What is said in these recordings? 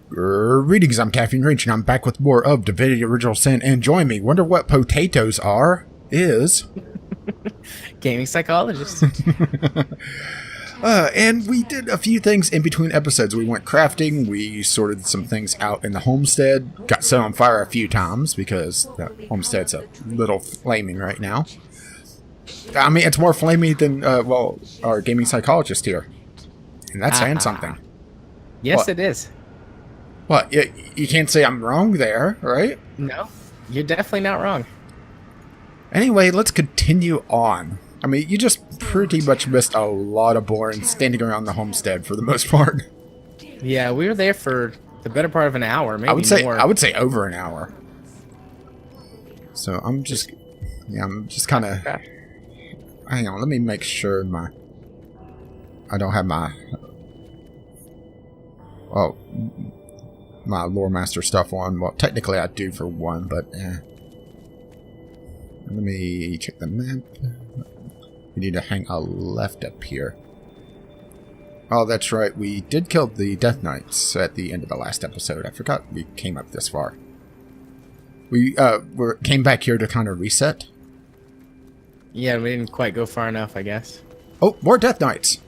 Greetings, I'm Caffeine Rage, and I'm back with more of Divinity Originial Sin, and join me, wonder what potatoes are, is... Gaming Psychologist. And we did a few things in between episodes. We went crafting, we sorted some things out in the homestead, got set on fire a few times, because the homestead's a little flaming right now. I mean, it's more flaming than, our Gaming Psychologist here. And that's saying something. Yes, What? it is. What? You can't say I'm wrong there, right? No, you're definitely not wrong. Anyway, let's continue on. I mean, you just pretty much missed a lot of boring standing around the homestead for the most part. Yeah, we were there for the better part of an hour, maybe I would say more. I would say over an hour. So I'm just kind of. Hang on, let me make sure I don't have my my lore master stuff on. Well, technically I do for one, but let me check the map. We need to hang a left up here. Oh, that's right. We did kill the Death Knights at the end of the last episode. I forgot we came up this far. We came back here to kind of reset. Yeah, we didn't quite go far enough, I guess. Oh, more Death Knights.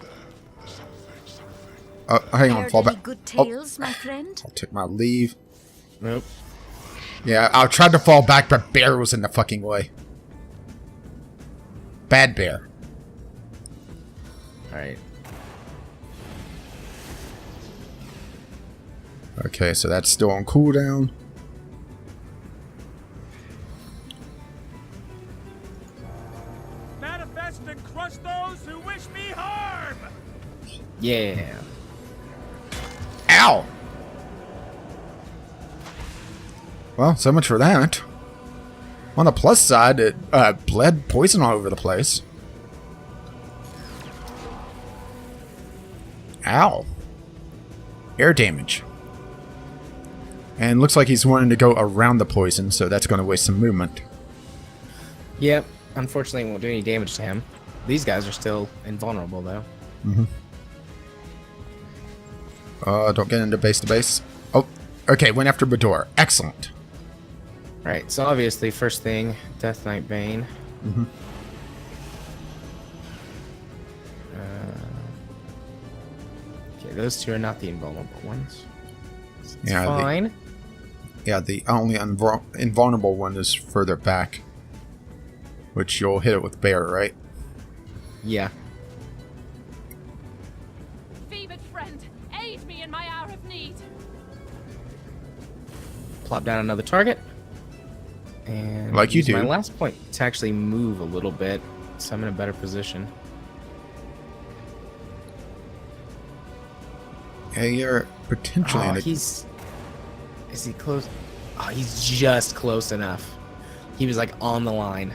Hang on, fall back. Good tales, my friend. I'll take my leave. Nope. Yeah, I tried to fall back, but Bear was in the fucking way. Bad Bear. Alright. Okay, so that's still on cooldown. Manifest and crush those who wish me harm! Yeah. Ow! Well, so much for that. On the plus side, it bled poison all over the place. Ow. Air damage. And looks like he's wanting to go around the poison, so that's going to waste some movement. Yep. Unfortunately, it won't do any damage to him. These guys are still invulnerable, though. Mm-hmm. Don't get into base to base. Oh, okay, went after Bador. Excellent. Right, so obviously, first thing, Death Knight Bane. Mm-hmm. Okay, those two are not the invulnerable ones. So it's Yeah, fine. The only invulnerable one is further back. Which you'll hit it with Bear, right? Yeah. Fevered friend, aid me in my hour of need. Plop down another target. And Like you use do. my last point to actually move a little bit, so I'm in a better position. Yeah, you're potentially in a... Is he close? Oh, he's just close enough. He was like on the line.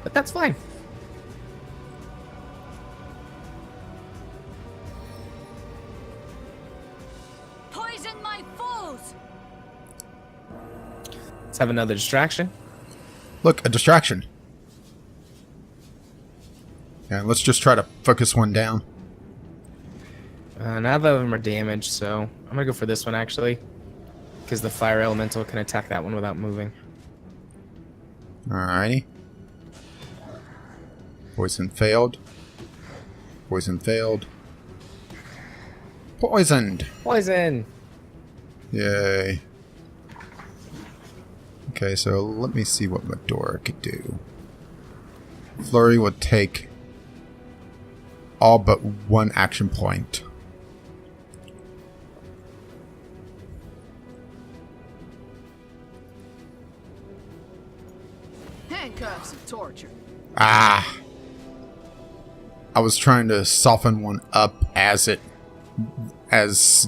But that's fine. Poison my foes. Let's have another distraction. Look, a distraction. Yeah, let's just try to focus one down. Neither of them are damaged, so I'm gonna go for this one actually, because the fire elemental can attack that one without moving. Alrighty. Poison failed. Poison failed. Poisoned! Poison. Yay. Okay, so let me see what Medora could do. Flurry would take all but one action point. Handcuffs of torture. Ah! I was trying to soften one up as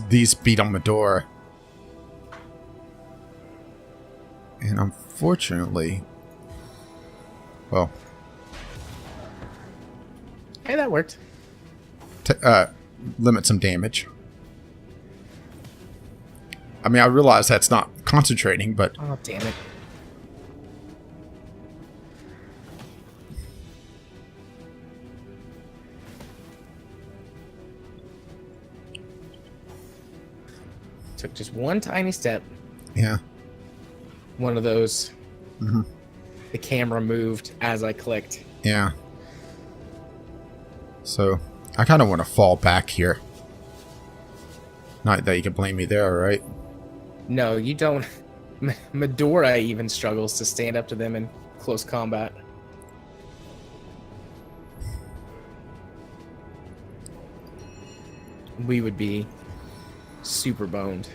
these beat on Medora. And unfortunately, well, Hey, that worked. limit some damage. I mean, I realize that's not concentrating, but Oh, damn it. Took just one tiny step. Yeah. One of those. Mm-hmm. The camera moved as I clicked. Yeah. So, I kind of want to fall back here. Not that you can blame me there, right? No, you don't. Medora even struggles to stand up to them in close combat. We would be super boned.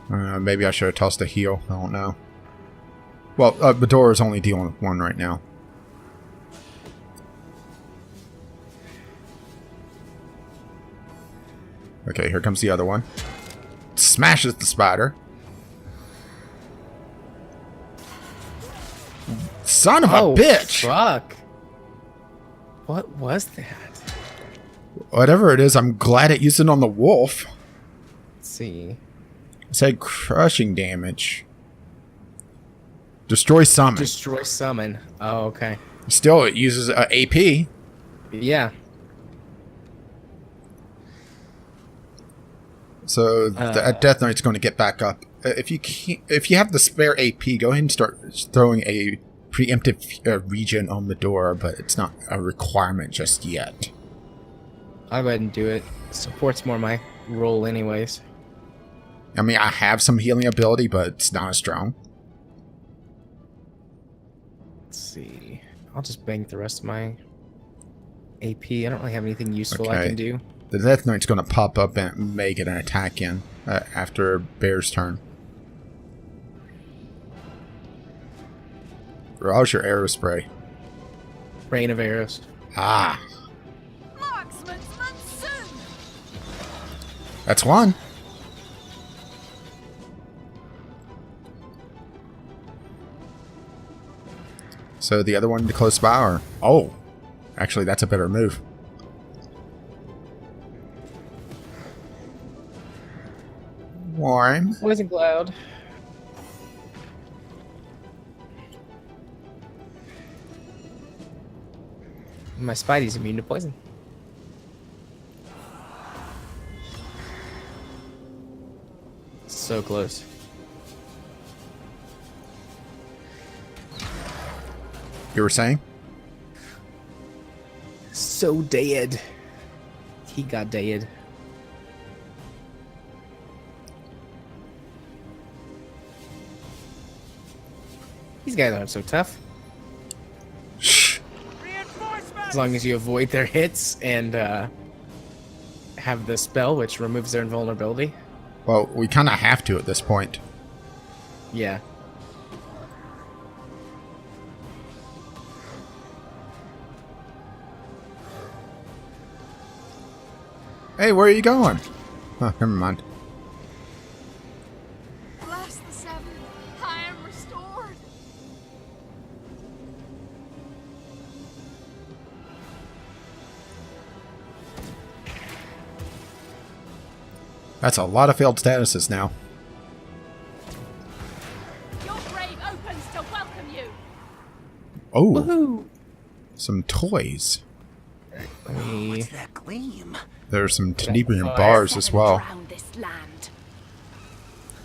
Maybe I should have tossed a heal. I don't know. Well, Medora's only dealing with one right now. Okay, here comes the other one. Smashes the spider. Son of a bitch! Fuck. What was that? Whatever it is, I'm glad it used it on the wolf. Let's see. It said crushing damage. Destroy summon. Destroy summon. Oh, okay. Still, it uses AP. Yeah. So that Death Knight's going to get back up. If you have the spare AP, go ahead and start throwing a preemptive regen on Medora, but it's not a requirement just yet. I'll go ahead and do it. Support's more my role anyways. I mean, I have some healing ability, but it's not as strong. Let's see. I'll just bank the rest of my AP. I don't really have anything useful I can do. The Death Knight's going to pop up and make an attack in after Bear's turn. How's your arrow spray? Rain of arrows. Ah, Marksman's monsoon! that's one. So the other one to close by, or... Oh, actually, that's a better move. Warm. Poison cloud. My Spidey's immune to poison. So close. You were saying? So dead. He got dead. These guys aren't so tough. Shh. As long as you avoid their hits and have the spell, which removes their invulnerability. Well, we kind of have to at this point. Yeah. Hey, where are you going? Oh, never mind. Bless the seven. I am restored. That's a lot of failed statuses now. Your grave opens to welcome you. Oh, Woohoo! some toys. Hey. That gleam. There's some tenebrium bars as well. Drown this land.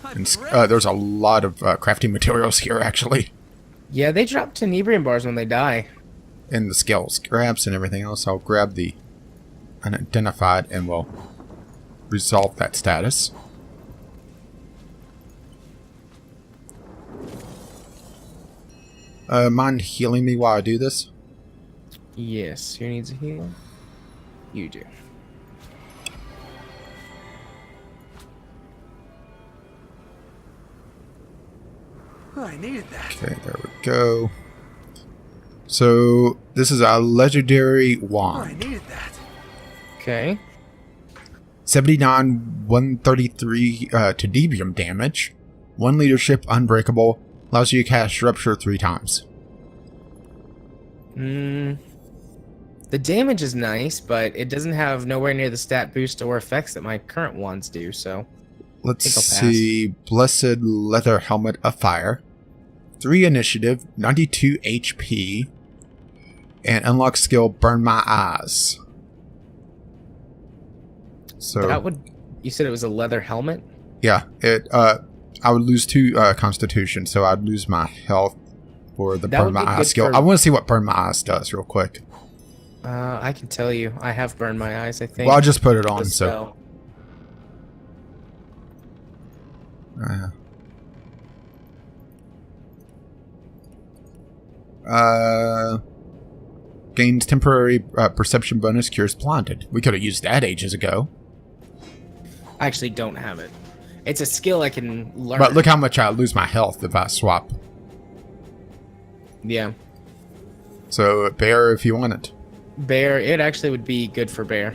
And there's a lot of crafting materials here, actually. Yeah, they drop tenebrium bars when they die. And the scales grabs and everything else. I'll grab the unidentified and we'll resolve that status. Mind healing me while I do this? Yes, who needs a heal? You do. Oh, I needed that. Okay, there we go. So, this is a legendary Oh, I wand. needed that. Okay. 79, 133 tenebrium damage. 1 leadership, unbreakable. Allows you to cast Rupture 3 times. The damage is nice, but it doesn't have nowhere near the stat boost or effects that my current wands do, so... Let's I'll pass. see. Blessed Leather Helmet of Fire. 3 initiative, 92 HP. And unlock skill Burn My Eyes. So That would. You said it was a leather helmet? yeah, I would lose 2 constitution, so I'd lose my health for the That burn would my be eyes good skill. for- I want to see what burn my eyes does real quick. I can tell you. I have burned my eyes, I think. Well, I'll just put it on. The So spell. gains temporary perception bonus, cures blinded. We could have used that ages ago. I actually don't have it. It's a skill I can learn. But look how much I lose my health if I swap. Yeah. So bear if you want it. Bear. It actually would be good for bear.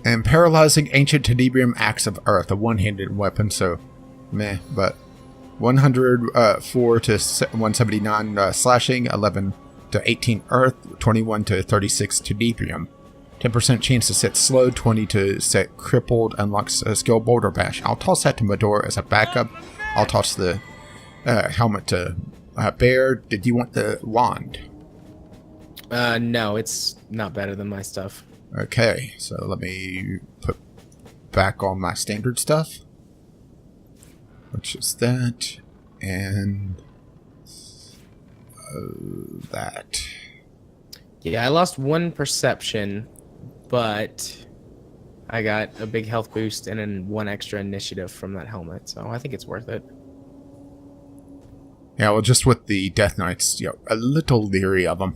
And paralyzing ancient tenebrium axe of earth, a one-handed weapon. So meh, but 104 to 179 slashing, 11 to 18 earth, 21 to 36 tenebrium. 10% chance to set slowed, 20 to set crippled, unlocks a skill boulder bash. I'll toss that to Medora as a backup. I'll toss the helmet to Bear. Did you want the wand? No, it's not better than my stuff. Okay, so let me put back on my standard stuff. Which is that, and that. Yeah, I lost 1 perception, but I got a big health boost and then 1 extra initiative from that helmet, so I think it's worth it. Yeah, well, just with the Death Knights, a little leery of them,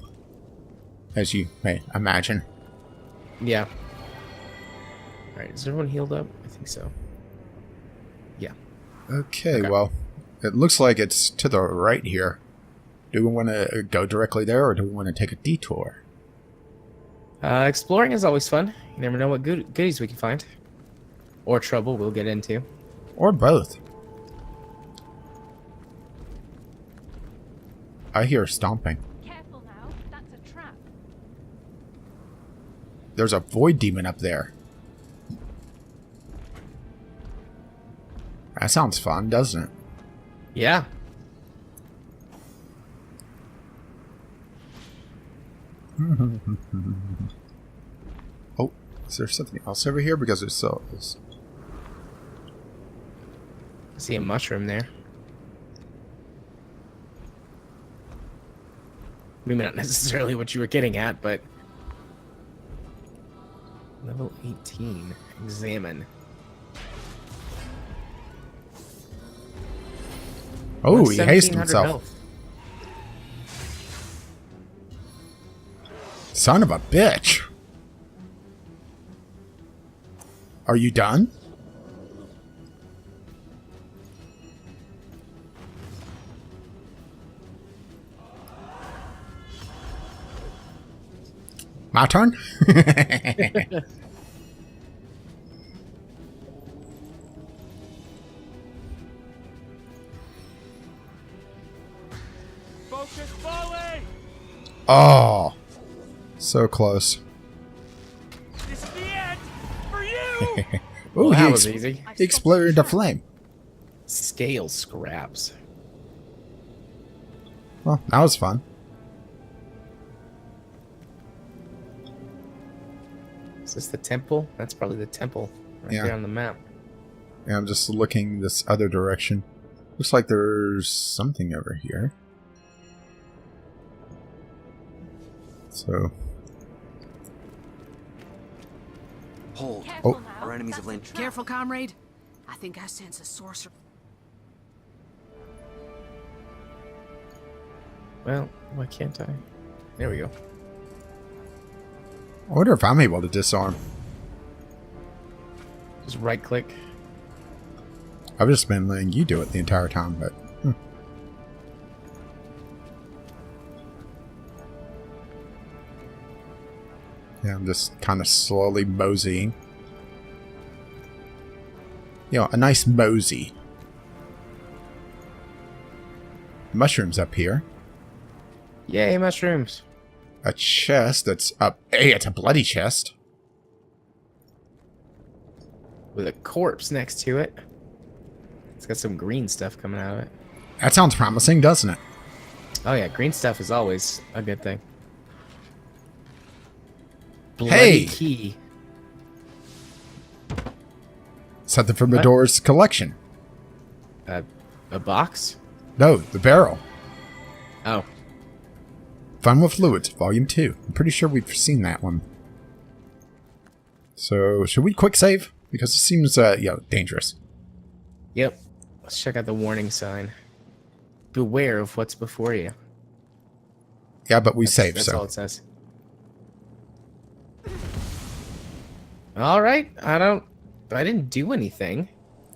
as you may imagine. Yeah. Alright, is everyone healed up? I think so. Yeah. Okay, Okay. well, it looks like it's to the right here. Do we want to go directly there, or do we want to take a detour? Exploring is always fun. You never know what goodies we can find. Or trouble we'll get into. Or both. I hear stomping. Careful now, that's a trap. There's a void demon up there. That sounds fun, doesn't it? Yeah. Oh, is there something else over here? Because there's so... I see a mushroom there. Maybe not necessarily what you were getting at, but... Level 18. Examine. Oh, he hasted 1700 himself. health. Son of a bitch. Are you done? My turn? Focus volley! Oh, so close. This is the end for you! Ooh, That he was easy. exploded into flame. Scale scraps. Well, that was fun. Is this the temple? That's probably the temple right Yeah. there on the map. Yeah, I'm just looking this other direction. Looks like there's something over here. So, Hold. Careful Oh. now. Our enemies that's have a laid trap. Careful, comrade. I think I sense a sorcerer. Well, why can't I? There we go. I wonder if I'm able to disarm. Just right click. I've just been letting you do it the entire time, but... Yeah, I'm just kind of slowly moseying. A nice mosey. Mushrooms up here. Yay, mushrooms. A chest that's up. Hey, it's a bloody chest. With a corpse next to it. It's got some green stuff coming out of it. That sounds promising, doesn't it? Oh yeah, green stuff is always a good thing. Bloody Hey! key. Something from Medora's collection. A box? No, the barrel. Oh. Fun with Fluids, Volume 2. I'm pretty sure we've seen that one. So, should we quick save? Because it seems, dangerous. Yep. Let's check out the warning sign. Beware of what's before you. Yeah, but we saved, That's so. all it says. All right. I didn't do anything.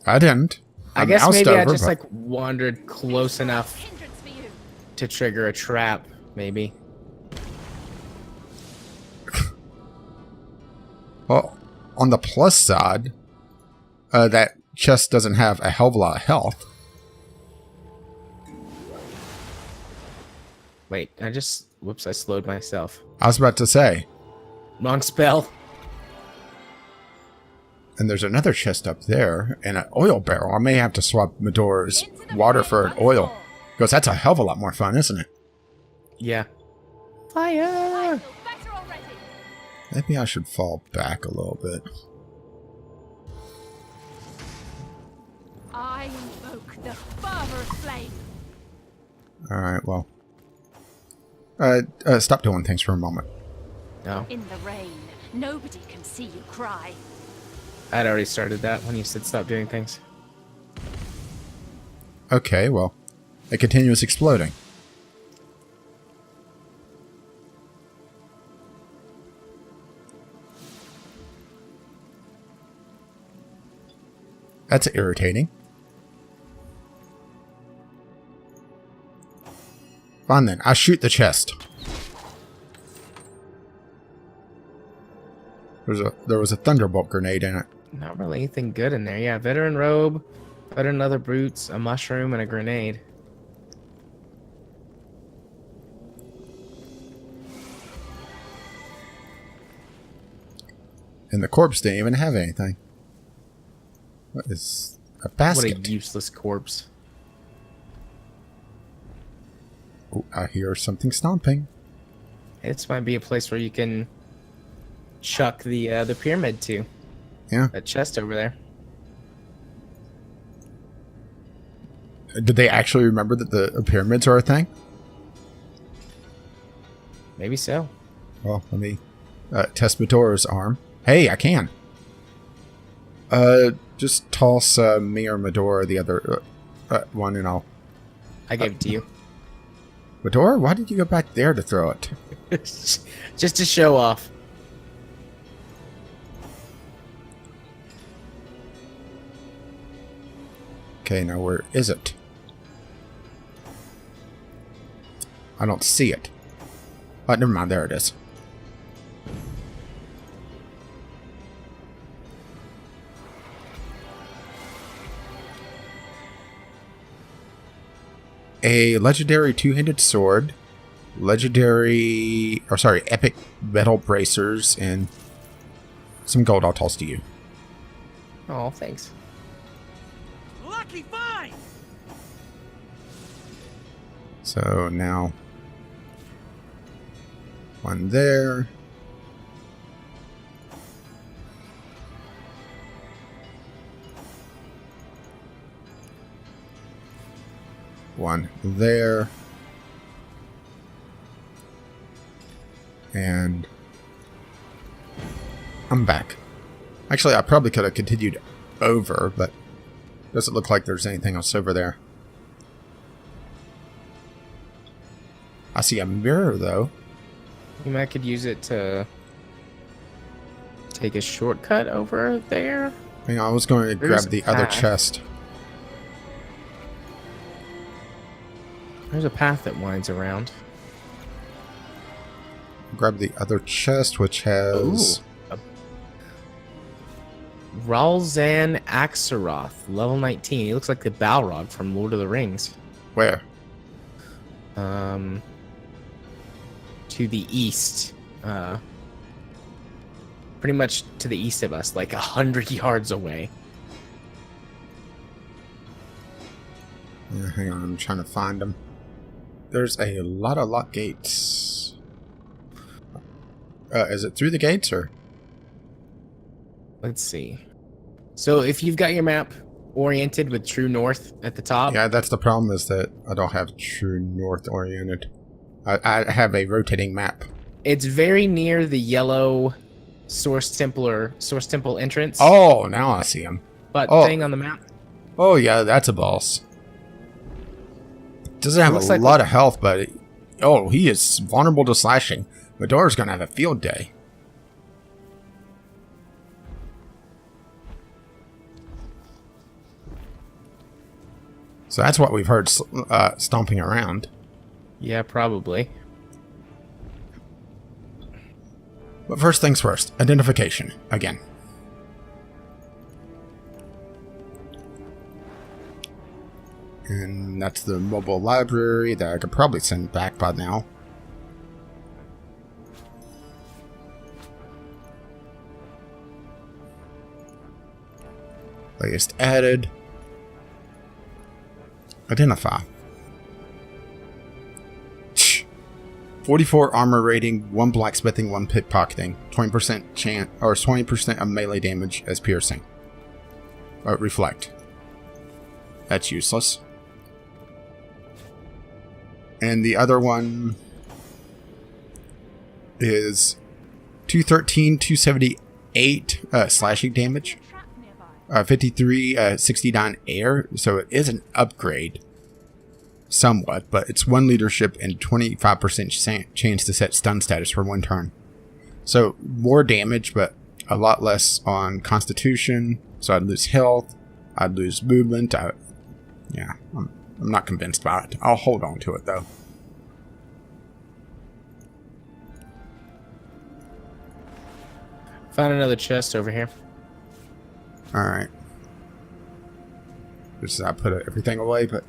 I didn't. I I'm guess oused maybe I over, just but- like wandered close enough Hindrance for you. to trigger a trap, maybe. Well, on the plus side, that chest doesn't have a hell of a lot of health. Wait, whoops, I slowed myself. I was about to say. Wrong spell. And there's another chest up there, and an oil barrel. I may have to swap Medora's water for an oil. Because that's a hell of a lot more fun, isn't it? Yeah. Fire! I feel better already. Maybe I should fall back a little bit. I invoke the fervor of flame. Alright, well. Stop doing things for a moment. No. In the rain, nobody can see you cry. I'd already started that when you said stop doing things. Okay, well. It continues exploding. That's irritating. Fine then, I'll shoot the chest. There was a thunderbolt grenade in it. Not really anything good in there. Yeah, veteran robe, veteran leather boots, a mushroom, and a grenade. And the corpse didn't even have anything. What is a basket? What a useless corpse. Oh, I hear something stomping. This might be a place where you can chuck the pyramid to. Yeah. That chest over there. Did they actually remember that the pyramids are a thing? Maybe so. Well, let me test Medora's arm. Hey, I can. Just toss me or Medora the other one, and I'll. I gave it to you. Medora, why did you go back there to throw it? Just to show off. Okay, now where is it? I don't see it. Oh, never mind. There it is. A legendary two-handed sword, epic metal bracers, and some gold I'll toss to you. Oh, thanks. Lucky find! So now, one there. One there. And I'm back. Actually, I probably could have continued over, but doesn't look like there's anything else over there. I see a mirror, though. You might could use it to take a shortcut over there. Hang on, I was going to There's grab the a other path. chest. There's a path that winds around. Grab the other chest, which has... Ralzan Axaroth, level 19. He looks like the Balrog from Lord of the Rings. Where? To the east. Pretty much to the east of us, like 100 yards away. Yeah, hang on, I'm trying to find them. There's a lot of lock gates. Is it through the gates, or? Let's see. So if you've got your map oriented with true north at the top, Yeah, that's the problem, is that I don't have true north oriented. I have a rotating map. it's very near the yellow source temple entrance. Oh, now I see him. Thing on the map. Oh, yeah, that's a boss. Doesn't have Looks a like lot of health, but... he is vulnerable to slashing. Medora's going to have a field day. So that's what we've heard stomping around. Yeah, probably. But first things first, identification, again. And that's the mobile library that I could probably send back by now. Latest added. Identify. 44 armor rating, 1 blacksmithing, 1 pickpocketing, 20% chance or 20% of melee damage as piercing. Reflect. That's useless. And the other one is 213, 278 slashing damage. 53, 69 air. So it is an upgrade. Somewhat, but it's 1 leadership and 25% chance to set stun status for 1 turn. So more damage, but a lot less on constitution. So I'd lose health. I'd lose movement. I'm not convinced by it. I'll hold on to it though. Found another chest over here. Alright. Just I put everything away, but...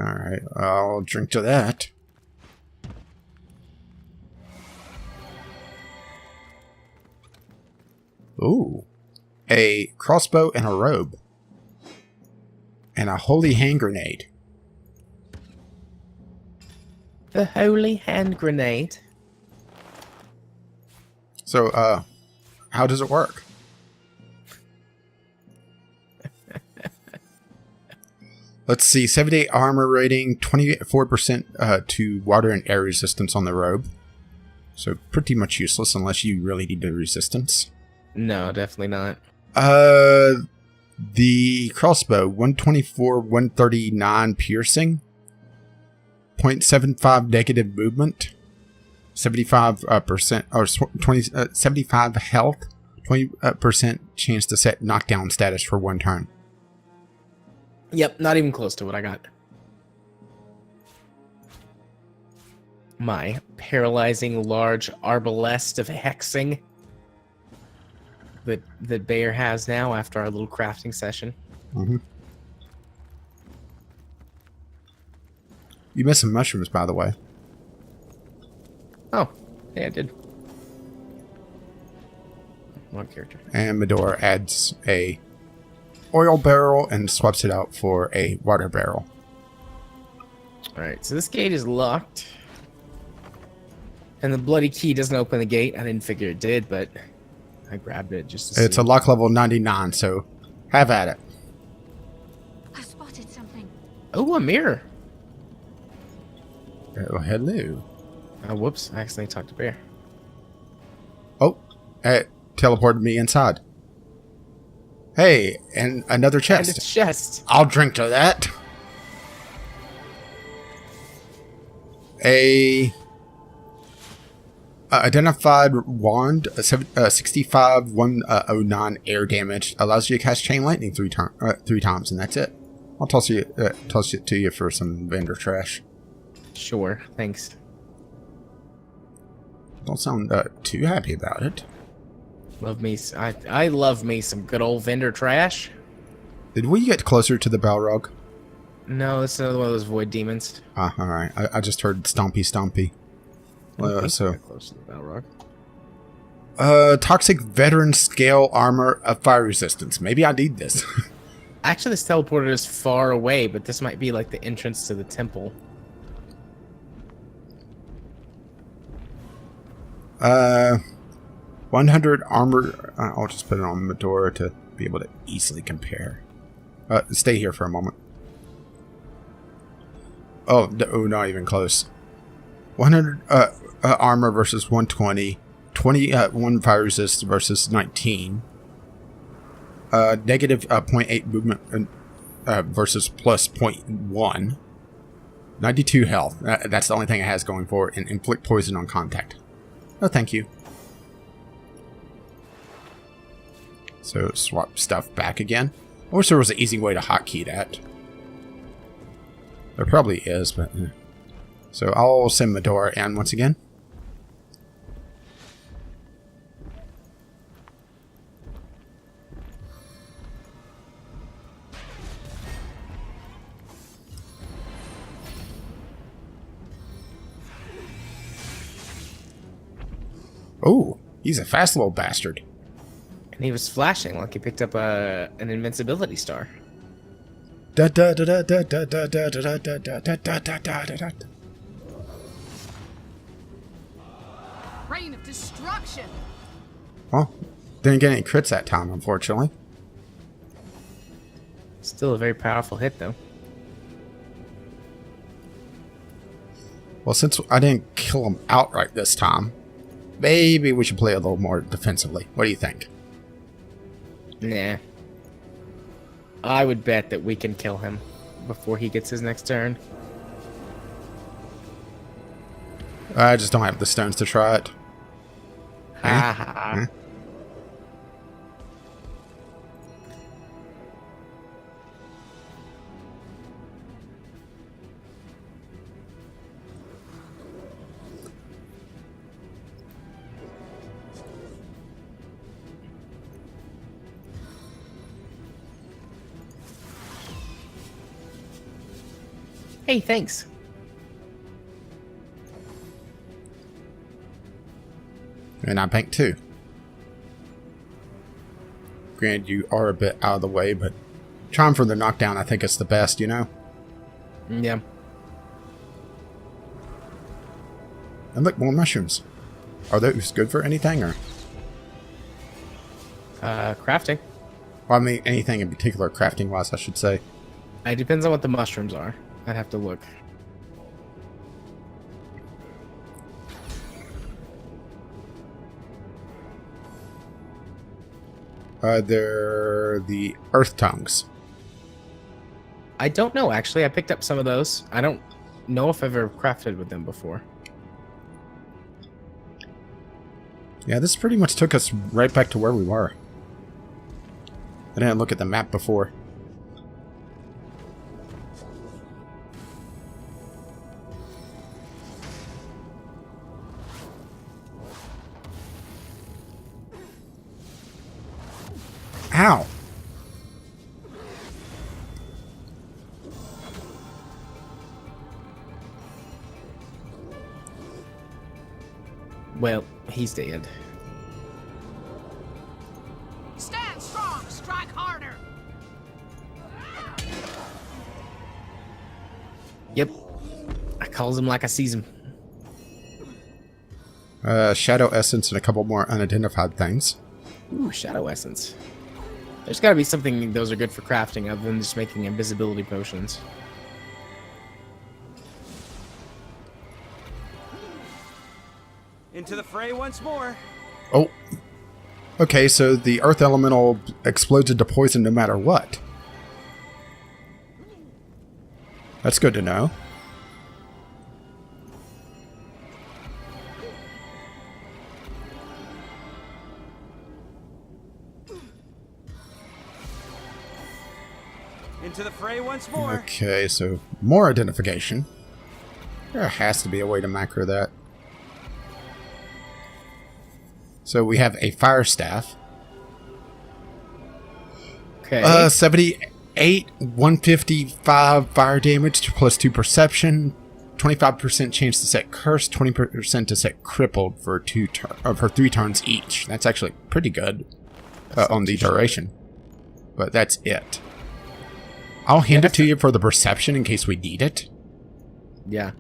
Alright, I'll drink to that. Ooh. A crossbow and a robe. And a holy hand grenade. The holy hand grenade. So, how does it work? Let's see, 78 armor rating, 24% to water and air resistance on the robe. So pretty much useless unless you really need the resistance. No, definitely not. The crossbow, 124, 139 piercing, 0.75 negative movement, 75% or 75 health, 20% chance to set knockdown status for 1 turn. Yep, not even close to what I got. My paralyzing large arbalest of hexing that Bayer has now after our little crafting session. Mm-hmm. You missed some mushrooms, by the way. Oh, yeah, I did. One character. And Medora adds a oil barrel and swaps it out for a water barrel. Alright, so this gate is locked. And the bloody key doesn't open the gate. I didn't figure it did, but I grabbed it just to It's see. a lock level 99, so have at it. I spotted something. Oh, a mirror. Oh, hello. Oh, whoops. I accidentally talked to Bear. Oh, it teleported me inside. Hey, and another And chest. a chest. I'll drink to that. A identified wand, 65 109 air damage, allows you to cast chain lightning 3 times, and that's it. I'll toss it to you for some vendor trash. Sure, thanks. Don't sound too happy about it. Love me. I love me some good old vendor trash. Did we get closer to the Balrog? No, this is another one of those void demons. Ah, alright. I just heard stompy stompy. So Close to the Balrog. toxic veteran scale armor of fire resistance. Maybe I need this. Actually, this teleporter is far away, but this might be like the entrance to the temple. 100 armor. I'll just put it on Medora to be able to easily compare. Stay here for a moment. Oh, not even close. 100 armor versus 120. 1 fire resist versus 19. Negative 0.8 movement versus plus 0.1. 92 health. That's the only thing it has going for it. And inflict poison on contact. Oh, thank you. So swap stuff back again. I wish there was an easy way to hotkey that. There probably is, but... So I'll send Medora in once again. Oh, he's a fast little bastard. And he was flashing like he picked up an invincibility star. Rain of destruction. Well, didn't get any crits that time, unfortunately. Still a very powerful hit, though. Well, since I didn't kill him outright this time, maybe we should play a little more defensively. What do you think? Nah. I would bet that we can kill him before he gets his next turn. I just don't have the stones to try it. Ha ha. Hey, thanks. And I pink too. Granted, you are a bit out of the way, but trying for the knockdown, I think it's the best, you know? Yeah. And look, more mushrooms. Are those good for anything, or? Crafting. Well, I mean, anything in particular, crafting-wise, I should say. It depends on what the mushrooms are. I'd have to look. They're the earth tongues. I don't know, actually. I picked up some of those. I don't know if I've ever crafted with them before. Yeah, this pretty much took us right back to where we were. I didn't look at the map before. Ow! Well, he's dead. Stand strong, strike harder. Yep. I calls him like I sees him. Shadow essence and a couple more unidentified things. Ooh, shadow essence. There's gotta be something those are good for crafting other than just making invisibility potions. Into the fray once more. Oh. Okay, so the earth elemental explodes into poison no matter what. That's good to know. Into the fray once more. Okay, so more identification. There has to be a way to macro that. So we have a fire staff. Okay. 78, 155 fire damage plus 2 perception, 25% chance to set cursed, 20% to set crippled for 3 turns each. That's actually pretty good on the duration. But that's it. I'll hand it to you for the perception in case we need it. Yeah.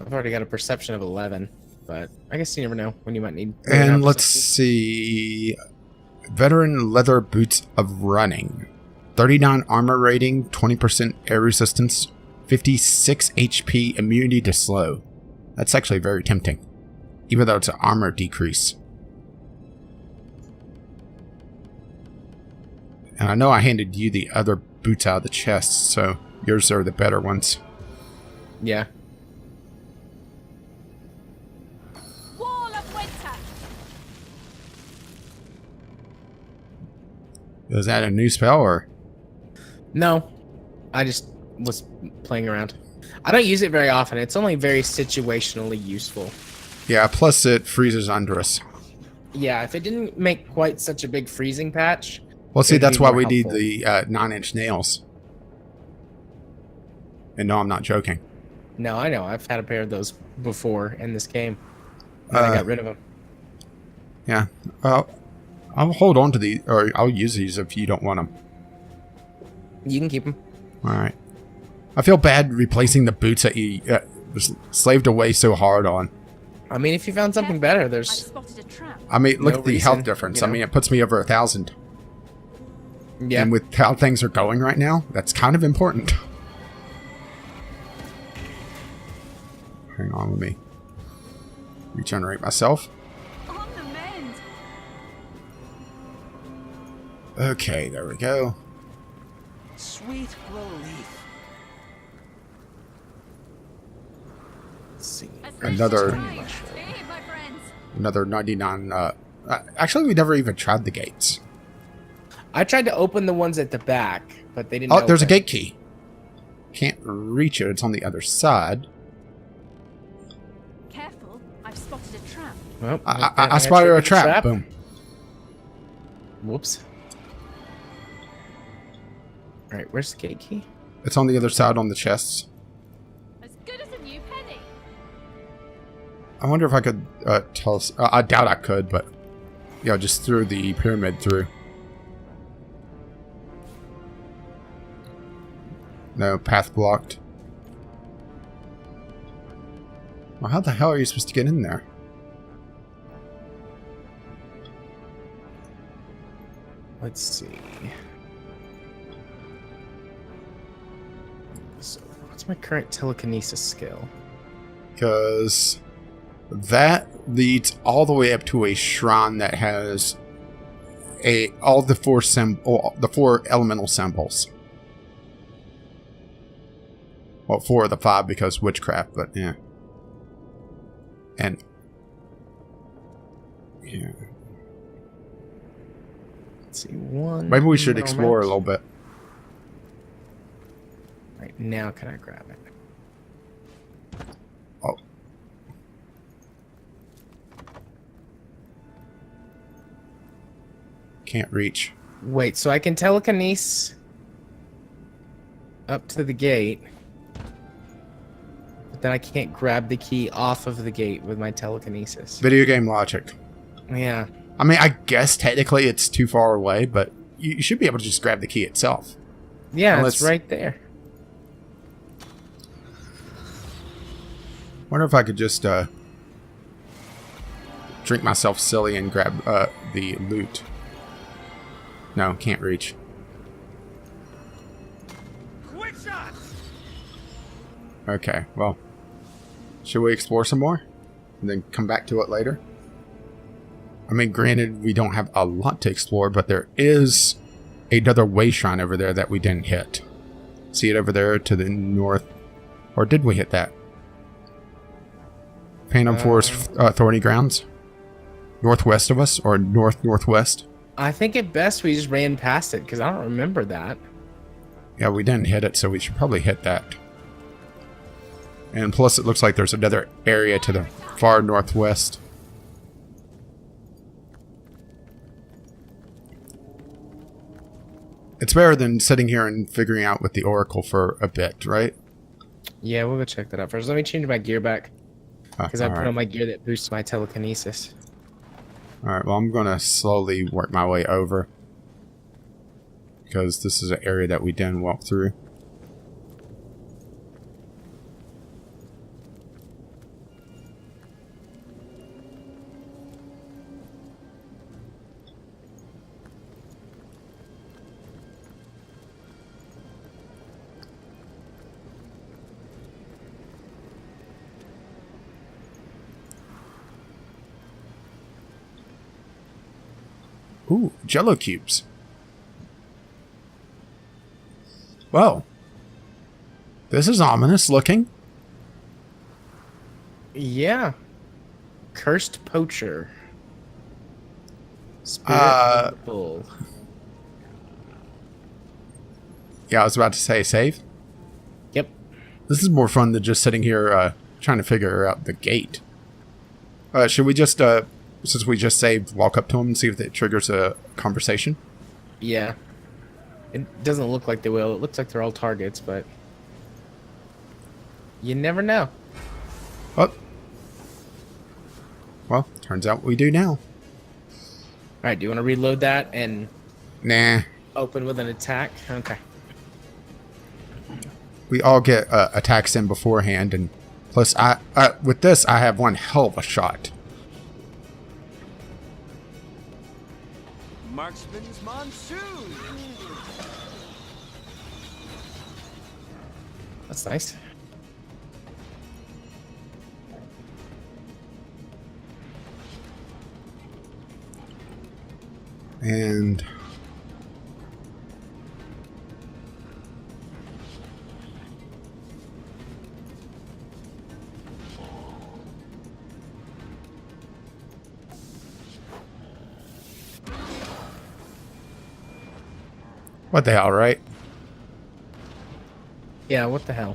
I've already got a perception of 11. but I guess you never know when you might need. And let's see. Veteran leather boots of running. 39 armor rating, 20% air resistance, 56 HP, immunity to slow. That's actually very tempting, even though it's an armor decrease. And I know I handed you the other boots out of the chest, so yours are the better ones. Yeah. Wall of winter. Is that a new spell, or? No, I just was playing around. I don't use it very often. It's only very situationally useful. Yeah, plus it freezes under us. Yeah, if it didn't make quite such a big freezing patch. Well, see, it'd that's be why more we helpful. need the 9-inch nails. And no, I'm not joking. No, I know. I've had a pair of those before in this game. And I got rid of them. Yeah. I'll hold on to these, or I'll use these if you don't want them. You can keep them. All right. I feel bad replacing the boots that you slaved away so hard on. I mean, if you found something better, I've there's... spotted a trap. I mean, look No at the reason, health difference. you I know? mean, it puts me over 1,000. Yeah. And with how things are going right now, that's kind of important. Hang on, let me regenerate myself. On the mend. Okay, there we go. Sweet relief. Let's see. Another- Hey, my friends. Another 99. Actually, we never even tried the gates. I tried to open the ones at the back, but they didn't Oh, there's a open. gate key. Can't reach it. It's on the other side. Careful, I've spotted a trap. Well, I spotted a trap. Boom. Whoops. Alright, where's the gate key? It's on the other side on the chests. As good as a new penny. I wonder if I could tell us. I doubt I could, but yeah, just through the pyramid through. No, path blocked. Well, how the hell are you supposed to get in there? Let's see. So, what's my current telekinesis skill? Because that leads all the way up to a shrine that has all the four elemental symbols. Well, 4 of the 5 because witchcraft, but yeah. And yeah. Let's see, one. Maybe we should moment. explore a little bit. Right now, can I grab it? Oh. Can't reach. Wait, so I can telekinesis up to the gate, but then I can't grab the key off of the gate with my telekinesis. Video game logic. Yeah. I mean, I guess technically it's too far away, but you should be able to just grab the key itself. Yeah, Unless- it's right there. Wonder if I could just drink myself silly and grab the loot. No, can't reach. Quick shot! Okay, well, should we explore some more and then come back to it later? I mean, granted, we don't have a lot to explore, but there is another way shrine over there that we didn't hit. See it over there to the north, or did we hit that? Phantom Forest, Thorny Grounds, northwest of us, or northwest. I think at best we just ran past it because I don't remember that. Yeah, we didn't hit it, so we should probably hit that. And plus, it looks like there's another area to the far northwest. It's better than sitting here and figuring out with the Oracle for a bit, right? Yeah, we'll go check that out first. Let me change my gear back because I put Alright. on my gear that boosts my telekinesis. Alright, well, I'm going to slowly work my way over. Because this is an area that we didn't walk through. Ooh, Jello cubes. Well, this is ominous looking. Yeah. Cursed poacher. Spirit of the bull. Yeah, I was about to say save. Yep. This is more fun than just sitting here trying to figure out the gate. Should we just, since we just saved, walk up to him and see if it triggers a conversation? Yeah. It doesn't look like they will. It looks like they're all targets, but you never know. Oh. Well, turns out we do now. Alright, do you want to reload that and Nah. open with an attack? Okay. We all get attacks in beforehand, and plus, with this, I have one hell of a shot. Marksman's monsoon. That's nice. And what the hell, right? Yeah, what the hell?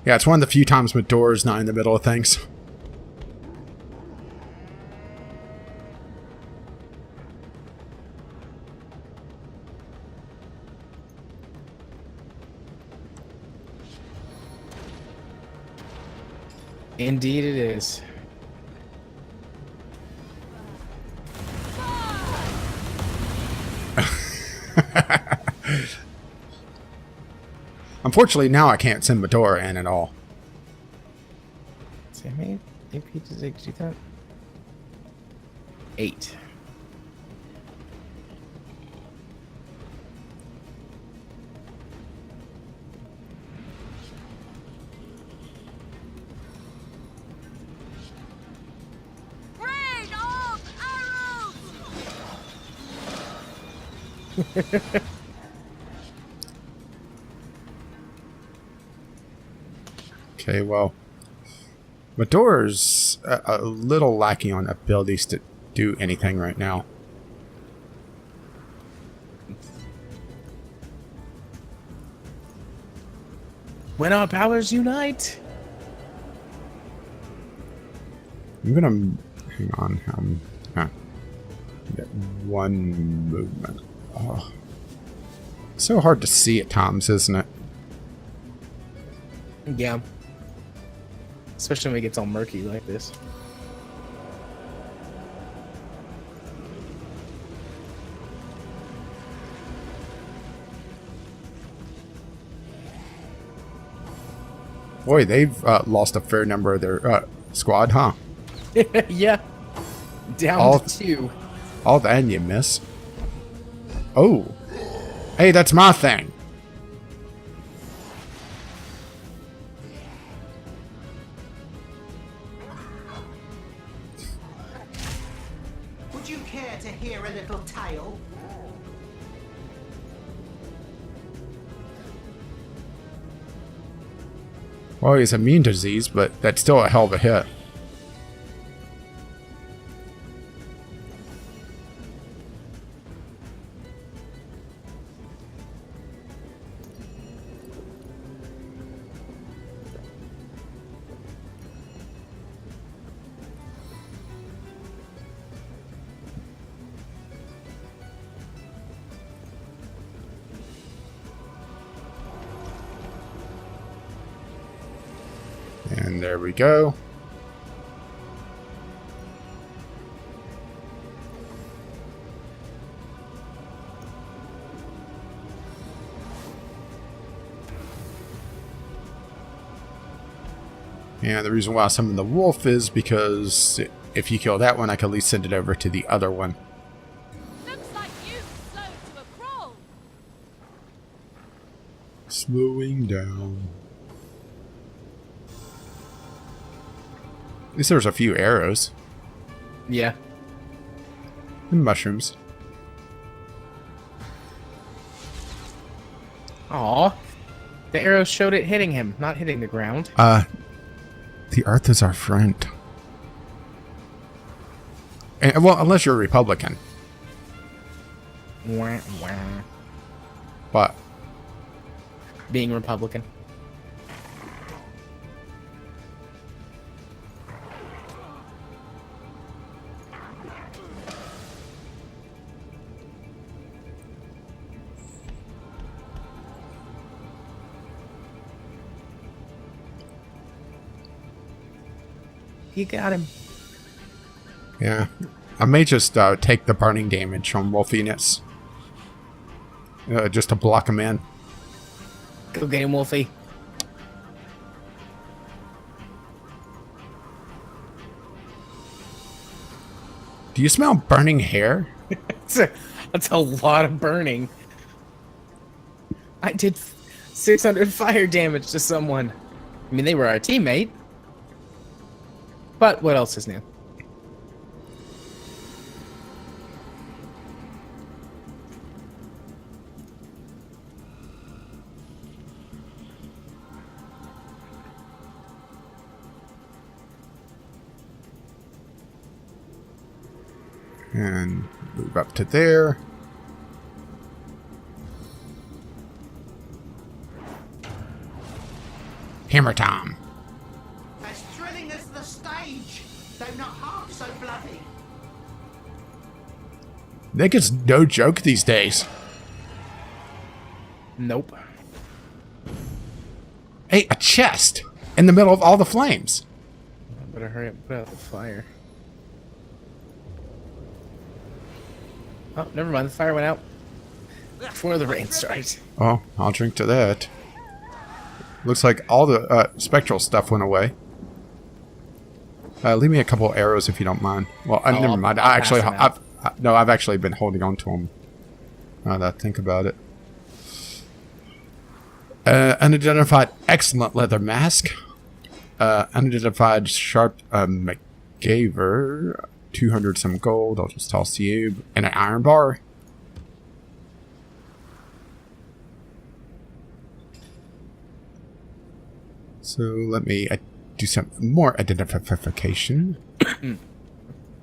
Yeah, it's one of the few times Medora's not in the middle of things. Indeed it is. Unfortunately, now I can't send Medora in at all. See how many AP does it do that? 8. Rain of arrows! Okay, well, Medora's a little lacking on abilities to do anything right now. When our powers unite. I'm gonna hang on. Get one movement. Oh, so hard to see at times, isn't it? Yeah. Especially when it gets all murky like this. Boy, they've lost a fair number of their squad, huh? Yeah. Down All- to 2. All that and you miss. Oh. Hey, that's my thing. Would you care to hear a little tale? Well, he's immune to disease, but that's still a hell of a hit. And there we go. And the reason why I summoned the wolf is because if you kill that one, I can at least send it over to the other one. Looks like you slowed to a crawl. Slowing down. At least there's a few arrows. Yeah. And mushrooms. Aw. The arrow showed it hitting him, not hitting the ground. The earth is our friend. And, well, unless you're a Republican. Wah, wah. But Being Republican. You got him. yeah, I may just take the burning damage on Wolfiness. Just to block him in. Go get him, Wolfie. Do you smell burning hair? That's a lot of burning. I did 600 fire damage to someone. I mean, they were our teammate. But what else is new? And move up to there. Hammer time. As thrilling as the stage, though not half so bloody. Nigga's no joke these days. Nope. Hey, a chest in the middle of all the flames. I better hurry up and put out the fire. Oh, never mind. The fire went out before the rain started. Oh, I'll drink to that. Looks like all the spectral stuff went away. Leave me a couple arrows if you don't mind. Well, never mind. I'll pass them out. I've actually been holding on to them. Now that I think about it. Unidentified excellent leather mask. Unidentified sharp MacGyver. 200 some gold. I'll just toss to you. And an iron bar. So let me do some more identification.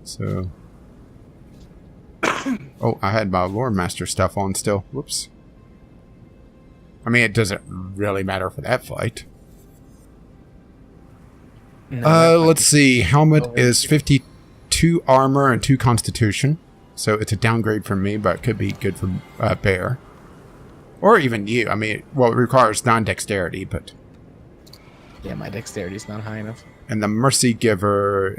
So. Oh, I had my Lore Master stuff on still. Whoops. I mean, it doesn't really matter for that fight. Let's see. Helmet is 52 armor and 2 constitution. So it's a downgrade for me, but it could be good for Bear. Or even you. I mean, well, it requires non-dexterity, but... Yeah, my dexterity's not high enough. And the Mercy Giver,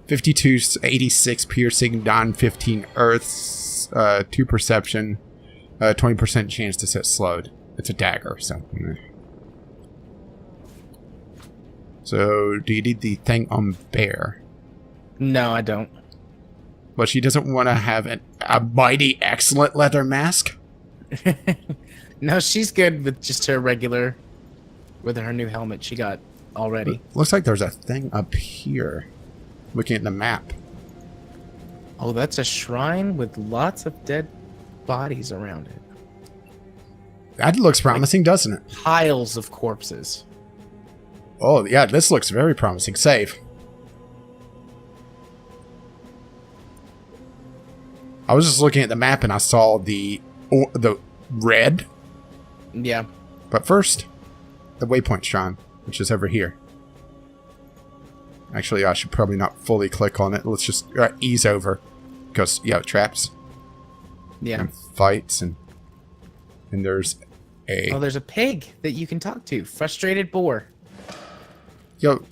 52, 86 piercing, 915 earths, 2 perception, 20% chance to set slowed. It's a dagger, so... So, do you need the thing on Bear? No, I don't. But she doesn't want to have a mighty excellent leather mask? No, she's good with just her regular... With her new helmet she got already. Looks like there's a thing up here. Looking at the map. Oh, that's a shrine with lots of dead bodies around it. That looks promising, doesn't it? Piles of corpses. Oh, yeah, this looks very promising. Save. I was just looking at the map and I saw the red. Yeah. But first, the waypoint shrine, which is over here. Actually, I should probably not fully click on it. Let's just ease over. Because, yeah, traps. Yeah. And fights and there's a... Oh, there's a pig that you can talk to. Frustrated boar. Yo,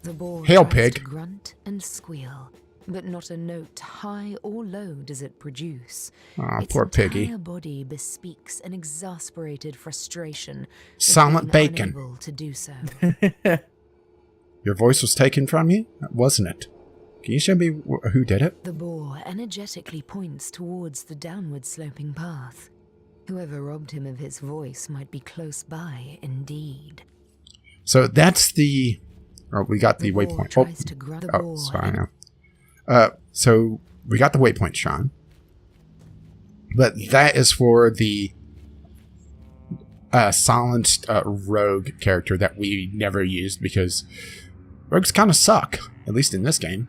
The boar hail tries pig. to grunt and squeal, but not a note high or low does it produce. Aw, Its poor piggy. entire body bespeaks an exasperated frustration. at Silent being bacon. unable to do so. Your voice was taken from you? Wasn't it? Can you show me who did it? The boar energetically points towards the downward sloping path. Whoever robbed him of his voice might be close by indeed. So that's the... Oh, we got the The boar waypoint. tries to grab the Oh, boar sorry, and- no. So we got the waypoint shrine. But that is for the silenced rogue character that we never used because rogues kind of suck, at least in this game.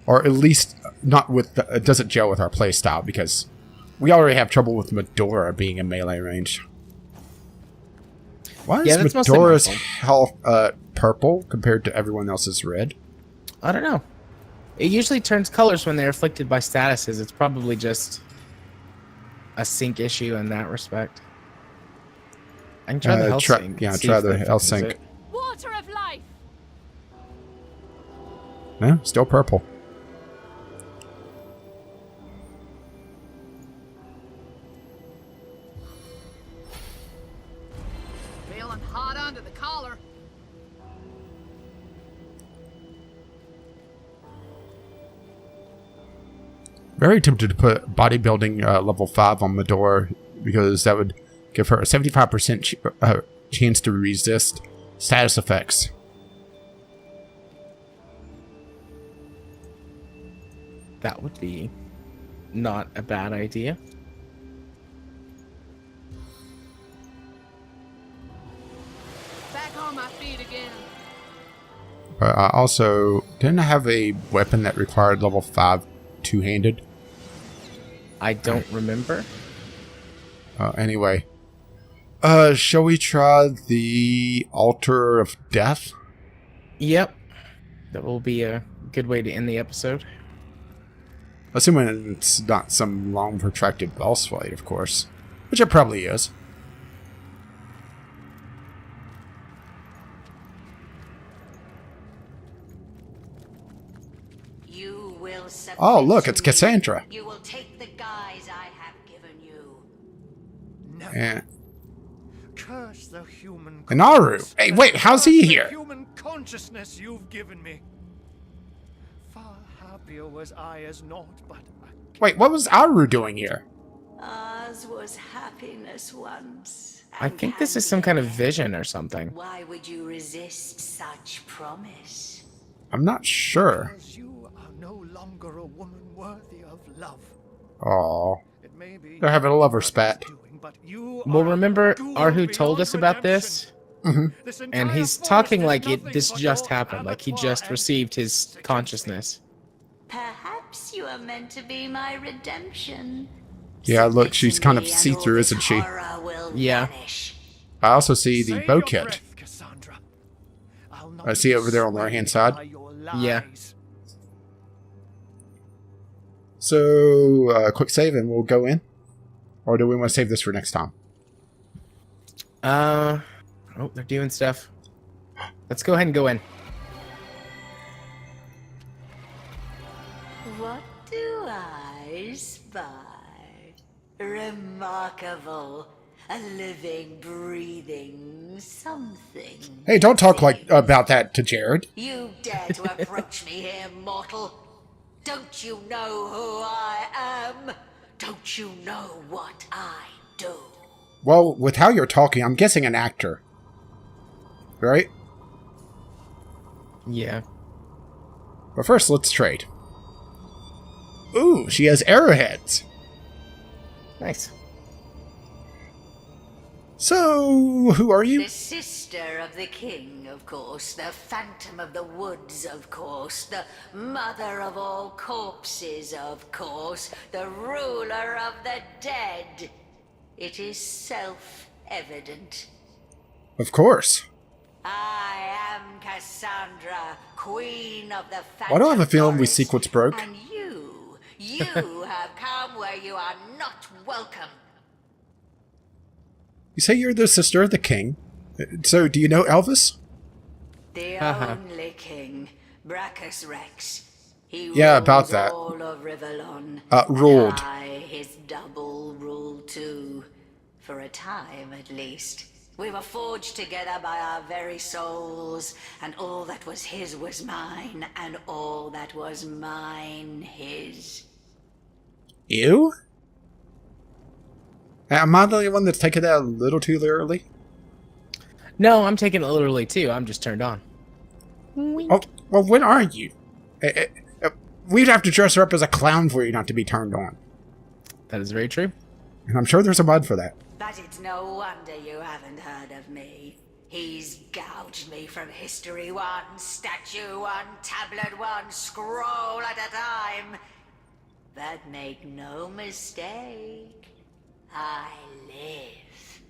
Or at least not with it doesn't gel with our playstyle because we already have trouble with Medora being in melee range. Why is Medora's health purple compared to everyone else's red? I don't know. It usually turns colors when they're afflicted by statuses. It's probably just a sync issue in that respect. I can try the health sync. Yeah, try the health sync. Water of life. No, still purple. Feeling hot under the collar. Very tempted to put bodybuilding level 5 on Medora because that would give her a 75% chance to resist status effects. That would be not a bad idea. Back on my feet again. But I also didn't have a weapon that required level 5 two-handed. I don't remember. Anyway. Shall we try the Altar of Death? Yep. That will be a good way to end the episode. Assuming it's not some long protracted boss fight, of course. Which it probably is. You will submit Oh, look, to it's me. Cassandra. You will take the guise I have given you. No. And Curse the human. And Arhu. consciousness. Hey, wait, how's he Curse the here? Human consciousness you've given me. Far happier was I as naught but a wait, what was Arhu doing here? Ours was happiness once. I and think this is some kind of happiness. vision or something. Why would you resist such promise? I'm not sure. Because you are no longer a woman worthy of love. Oh, It may be they're having a lover what spat. it's doing, but you Well, are remember, doomed Arhu told beyond us about this, redemption. This and entire he's forest talking is like nothing this but just your happened, like he abattoir just and received his sickness. consciousness. Perhaps you are meant to be my redemption. Yeah, look, Submit she's to kind me of and see-through, all this isn't she? horror will Yeah. vanish. I also see the Save bow your kit. breath, Cassandra. I'll not I see it over there on the be right-hand swayed side. by your Yeah. lies. So, quick save and we'll go in? Or do we want to save this for next time? Oh, they're doing stuff. Let's go ahead and go in. What do I spy? Remarkable. A living, breathing something. Hey, don't talk like about that to Jared. You dare to approach me here, mortal? Don't you know who I am? Don't you know what I do? Well, with how you're talking, I'm guessing an actor. Right? Yeah. But first, let's trade. Ooh, she has arrowheads. Nice. So, who are you? The sister of the king, of course. The phantom of the woods, of course. The mother of all corpses, of course. The ruler of the dead. It is self-evident. Of course. I am Cassandra, queen of the phantom. Why do I have a feeling we forest, sequence broke? And you have come where you are not welcome. You say you're the sister of the king. So, do you know Elvis? The only king, Brachus Rex. He Yeah, about rules that. all of Rivellon. Ruled. And I, his double, rule too. For a time, at least. We were forged together by our very souls, and all that was his was mine, and all that was mine his. You? Am I the only one that's taking that a little too literally? No, I'm taking it literally too. I'm just turned on. Oh, well, when are you? we'd have to dress her up as a clown for you not to be turned on. That is very true. And I'm sure there's a mod for that. But it's no wonder you haven't heard of me. He's gouged me from history one, statue one, tablet one, scroll at a time. But make no mistake, I live.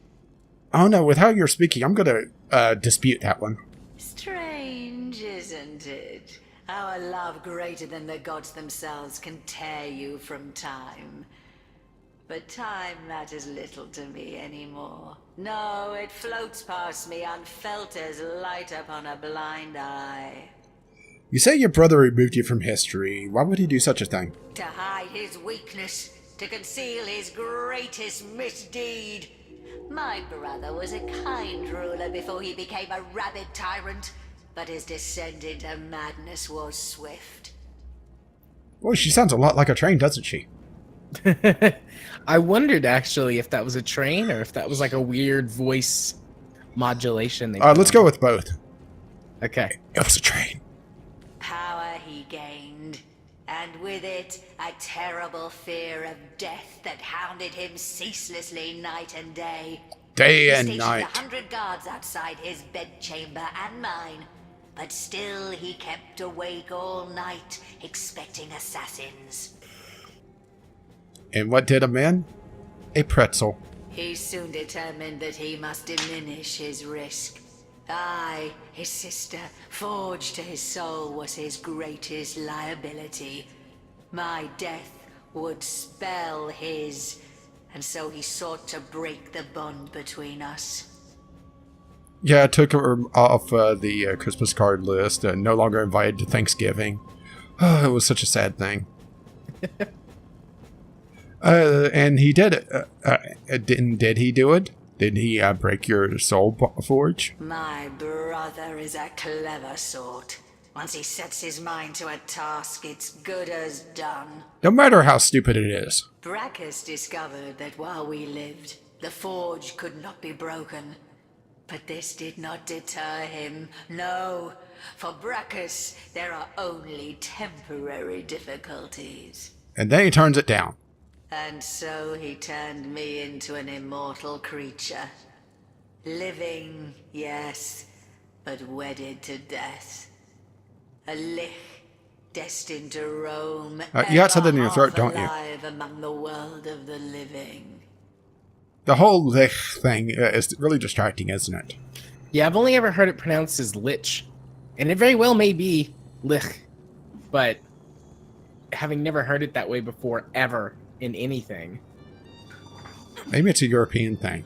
Oh no, with how you're speaking, I'm gonna dispute that one. Strange, isn't it? How a love greater than the gods themselves can tear you from time. But time matters little to me anymore. No, it floats past me unfelt as light upon a blind eye. You say your brother removed you from history. Why would he do such a thing? To hide his weakness, to conceal his greatest misdeed. My brother was a kind ruler before he became a rabid tyrant, but his descent into madness was swift. Well, she sounds a lot like a train, doesn't she? I wondered actually if that was a train or if that was like a weird voice modulation. Let's go with both. Okay. It was a train. Power he gained, and with it, a terrible fear of death that hounded him ceaselessly night and day. Day He and stationed night. 100 guards outside his bedchamber and mine, but still he kept awake all night, expecting assassins. And what did a man? A pretzel. He soon determined that he must diminish his risk. I, his sister, forged to his soul, was his greatest liability. My death would spell his, and so he sought to break the bond between us. Yeah, I took her off the Christmas card list and no longer invited to Thanksgiving. Oh, it was such a sad thing. And he did it. Did he do it? Did he break your soul forge? My brother is a clever sort. Once he sets his mind to a task, it's good as done. No matter how stupid it is. Brachus discovered that while we lived, the forge could not be broken. But this did not deter him. No, for Brachus, there are only temporary difficulties. And then he turns it down. And so he turned me into an immortal creature. Living, yes, but wedded to death. A lich, destined to roam. You got something in your ever throat, don't you? alive among the world of the living. The whole lich thing is really distracting, isn't it? Yeah, I've only ever heard it pronounced as lich. And it very well may be lich. But having never heard it that way before, ever, in anything. Maybe it's a European thing.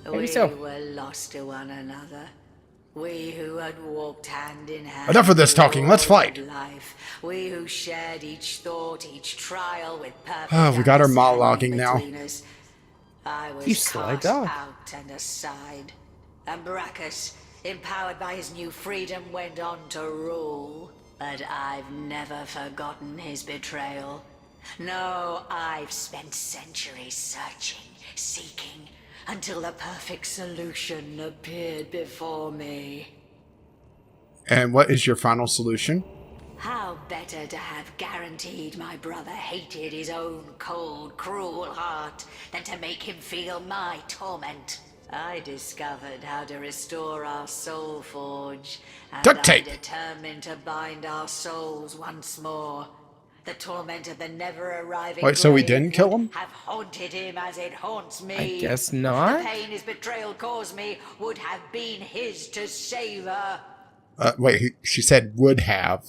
Maybe We so. were lost to one another. We who had walked hand in hand. Enough of this through talking, let's all fight. of Life. We who shared each thought, each trial with perfect Oh, we got our understanding monologuing now. between us. I was You sly cast dog. out and aside. And Brachus, empowered by his new freedom, went on to rule. But I've never forgotten his betrayal. No, I've spent centuries searching, seeking, until the perfect solution appeared before me. And what is your final solution? How better to have guaranteed my brother hated his own cold, cruel heart than to make him feel my torment. I discovered how to restore our soul forge, and Duct tape. I'm determined to bind our souls once more. The torment of the never-arriving Wait, so we grave didn't kill would him? have haunted him as it haunts me. I guess not. The pain his betrayal caused me would have been his to savor. Wait, she said would have.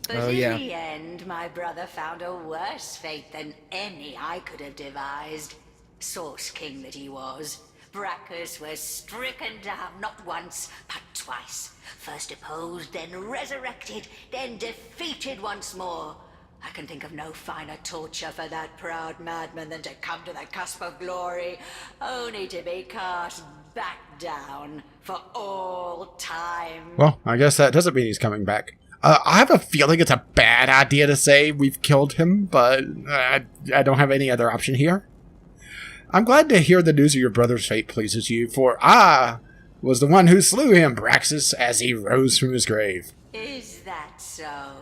But Oh, in yeah. the end, my brother found a worse fate than any I could have devised. Source king that he was, Brachus was stricken down not once, but twice. First deposed, then resurrected, then defeated once more. I can think of no finer torture for that proud madman than to come to the cusp of glory, only to be cast back down for all time. Well, I guess that doesn't mean he's coming back. I have a feeling it's a bad idea to say we've killed him, but I don't have any other option here. I'm glad to hear the news of your brother's fate pleases you, for I was the one who slew him, Braxus, as he rose from his grave. Is that so?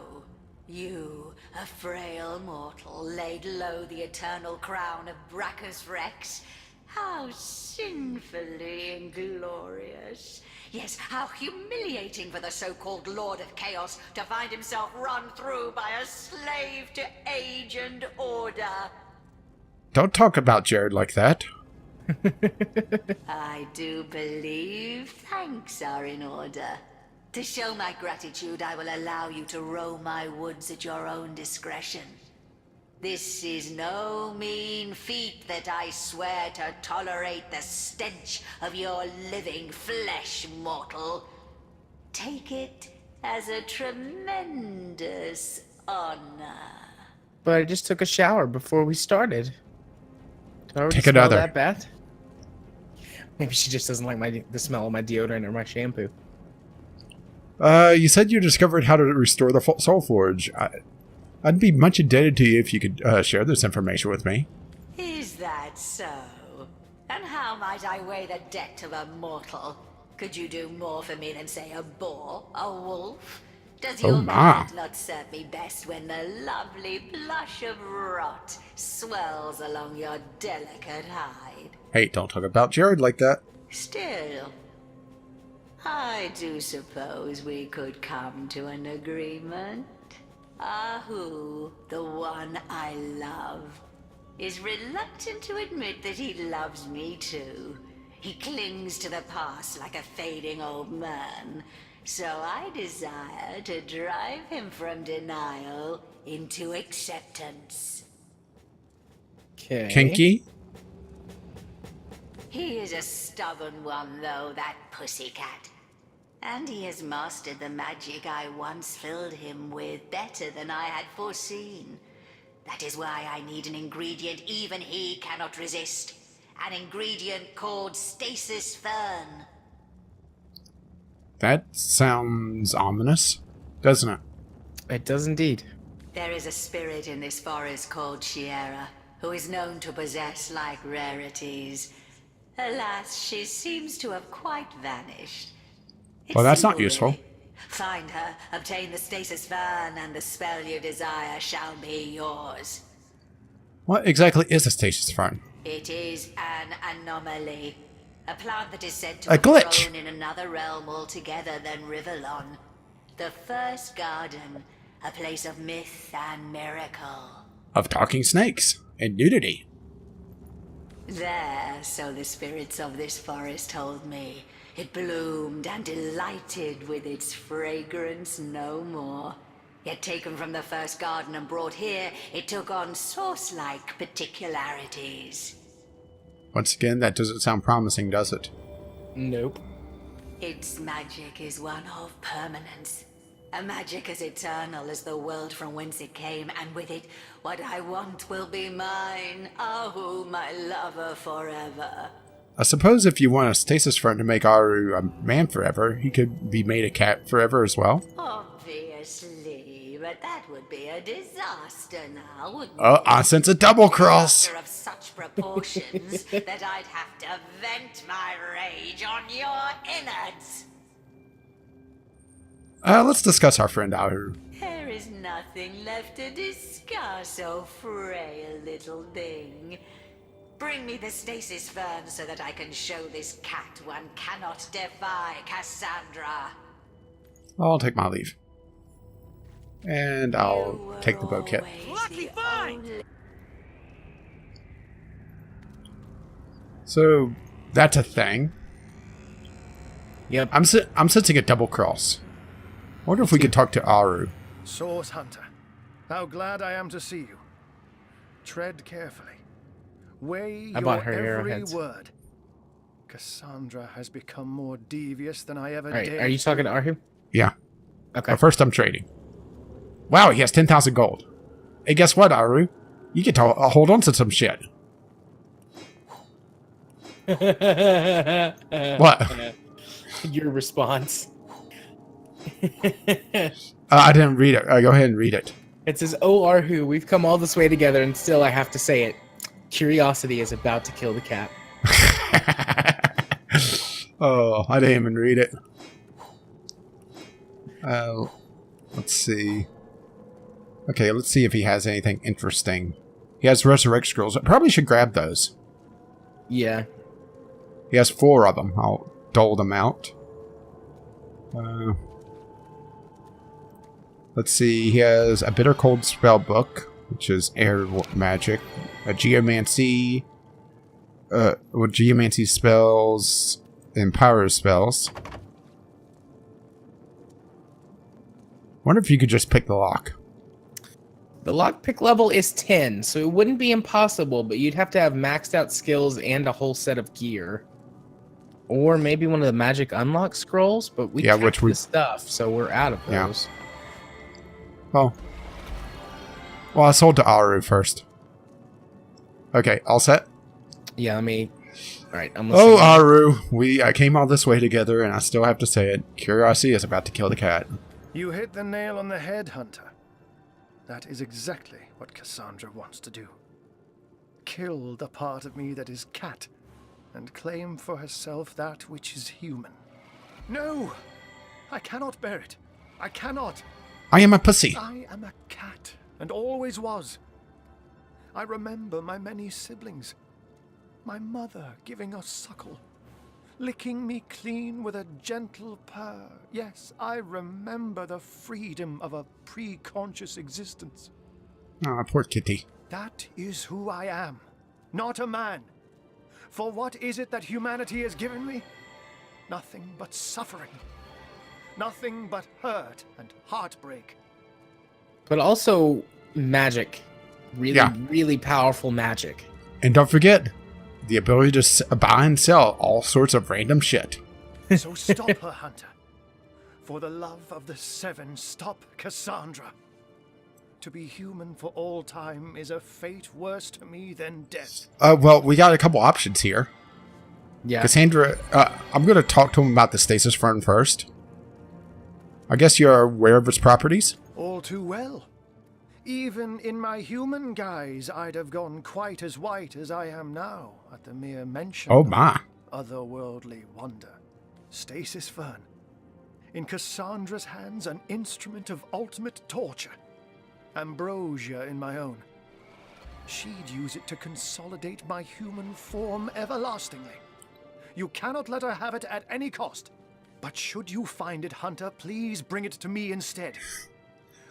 You, a frail mortal, laid low the eternal crown of Brachus Rex. How sinfully inglorious. Yes, how humiliating for the so-called Lord of Chaos to find himself run through by a slave to age and order. Don't talk about Jared like that. I do believe thanks are in order. To show my gratitude, I will allow you to roam my woods at your own discretion. This is no mean feat that I swear to tolerate the stench of your living flesh, mortal. Take it as a tremendous honor. But I just took a shower before we started. Do I already Take smell another. that bad? Maybe she just doesn't like the smell of my deodorant or my shampoo. You said you discovered how to restore the Soul Forge. I'd be much indebted to you if you could share this information with me. Is that so? And how might I weigh the debt of a mortal? Could you do more for me than, say, a boar, a wolf? Does Oh, your my. blood not serve me best when the lovely blush of rot swells along your delicate hide? Hey, don't talk about Jared like that. Still, I do suppose we could come to an agreement. Arhu, the one I love, is reluctant to admit that he loves me too. He clings to the past like a fading old man. So I desire to drive him from denial into acceptance. Okay. Kinky? He is a stubborn one, though, that pussycat. And he has mastered the magic I once filled him with better than I had foreseen. That is why I need an ingredient even he cannot resist. An ingredient called stasis fern. That sounds ominous, doesn't it? It does indeed. There is a spirit in this forest called Shiera, who is known to possess like rarities. Alas, she seems to have quite vanished. It's Well, that's not simple, useful. really. Find her, obtain the stasis fern, and the spell you desire shall be yours. What exactly is a stasis fern? It is an anomaly. A plant that is said to A have glitch. grown in another realm altogether than Rivellon. The first garden, a place of myth and miracle. Of talking snakes and nudity. There, so the spirits of this forest told me, it bloomed and delighted with its fragrance no more. Yet taken from the first garden and brought here, it took on source-like particularities. Once again, that doesn't sound promising, does it? Nope. Its magic is one of permanence. A magic as eternal as the world from whence it came, and with it, what I want will be mine. Arhu, my lover forever. I suppose if you want a stasis fern to make Arhu a man forever, he could be made a cat forever as well. Obviously, but that would be a disaster now, wouldn't Oh, it? I sense a double cross. Disaster of such proportions that I'd have to vent my rage on your innards. Let's discuss our friend Arhu. There is nothing left to discuss, oh frail little thing. Bring me the stasis fern so that I can show this cat one cannot defy Cassandra. I'll take my leave. And I'll take the bow kit. Lucky find! So, that's a thing. Yep. I'm sensing a double cross. I wonder if we could talk to Arhu. Source Hunter, how glad I am to see you. Tread carefully. Weigh I your bought her every arrowheads. word. Cassandra has become more devious than I ever Alright, dared. are you talking to Arhu? Yeah. Okay. But first I'm trading. Wow, he has 10,000 gold. Hey, guess what, Arhu? You get to hold on to some shit. What? Your response. I didn't read it. Go ahead and read it. It says, "Oh, Arhu, we've come all this way together, and still I have to say it. Curiosity is about to kill the cat." Oh, I didn't even read it. Let's see. Okay, let's see if he has anything interesting. He has resurrect scrolls. I probably should grab those. Yeah. He has 4 of them. I'll dole them out. Let's see. He has a bitter cold spell book, which is air magic. A geomancy. With geomancy spells and power spells. Wonder if you could just pick the lock. The lockpick level is 10, so it wouldn't be impossible, but you'd have to have maxed out skills and a whole set of gear. Or maybe one of the magic unlock scrolls, but we kept the stuff, so we're out of those. Yeah. Well, I sold to Arhu first. Okay, all set? Yeah, let me... Alright, I'm listening. Oh, Arhu! I came all this way together, and I still have to say it. Curiosity is about to kill the cat. You hit the nail on the head, Hunter. That is exactly what Cassandra wants to do. Kill the part of me that is cat, and claim for herself that which is human. No! I cannot bear it. I cannot. I am a pussy. I am a cat, and always was. I remember my many siblings. My mother giving us suckle. Licking me clean with a gentle purr. Yes, I remember the freedom of a pre-conscious existence. Ah, poor kitty. That is who I am, not a man. For what is it that humanity has given me? Nothing but suffering. Nothing but hurt and heartbreak. But also magic. Really powerful magic. And don't forget, the ability to buy and sell all sorts of random shit. So stop her, Hunter. For the love of the 7, stop Cassandra. To be human for all time is a fate worse to me than death. Well, we got a couple options here. Yeah. Cassandra, I'm going to talk to him about the stasis fern first. I guess you're aware of its properties? All too well. Even in my human guise, I'd have gone quite as white as I am now at the mere mention of otherworldly wonder. Stasis fern. In Cassandra's hands, an instrument of ultimate torture. Ambrosia in my own. She'd use it to consolidate my human form everlastingly. You cannot let her have it at any cost. But should you find it, Hunter, please bring it to me instead.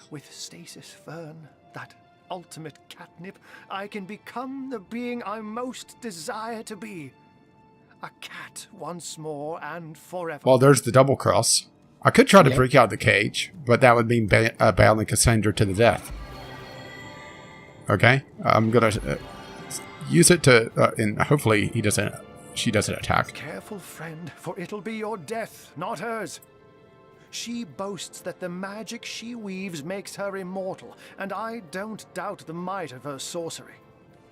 With stasis fern, that ultimate catnip, I can become the being I most desire to be. A cat once more and forever. Well, there's the double cross. I could try to break out the cage, but that would mean battling Cassandra to the death. Okay, I'm gonna use it to, and hopefully she doesn't attack. Careful, friend, for it'll be your death, not hers. She boasts that the magic she weaves makes her immortal, and I don't doubt the might of her sorcery.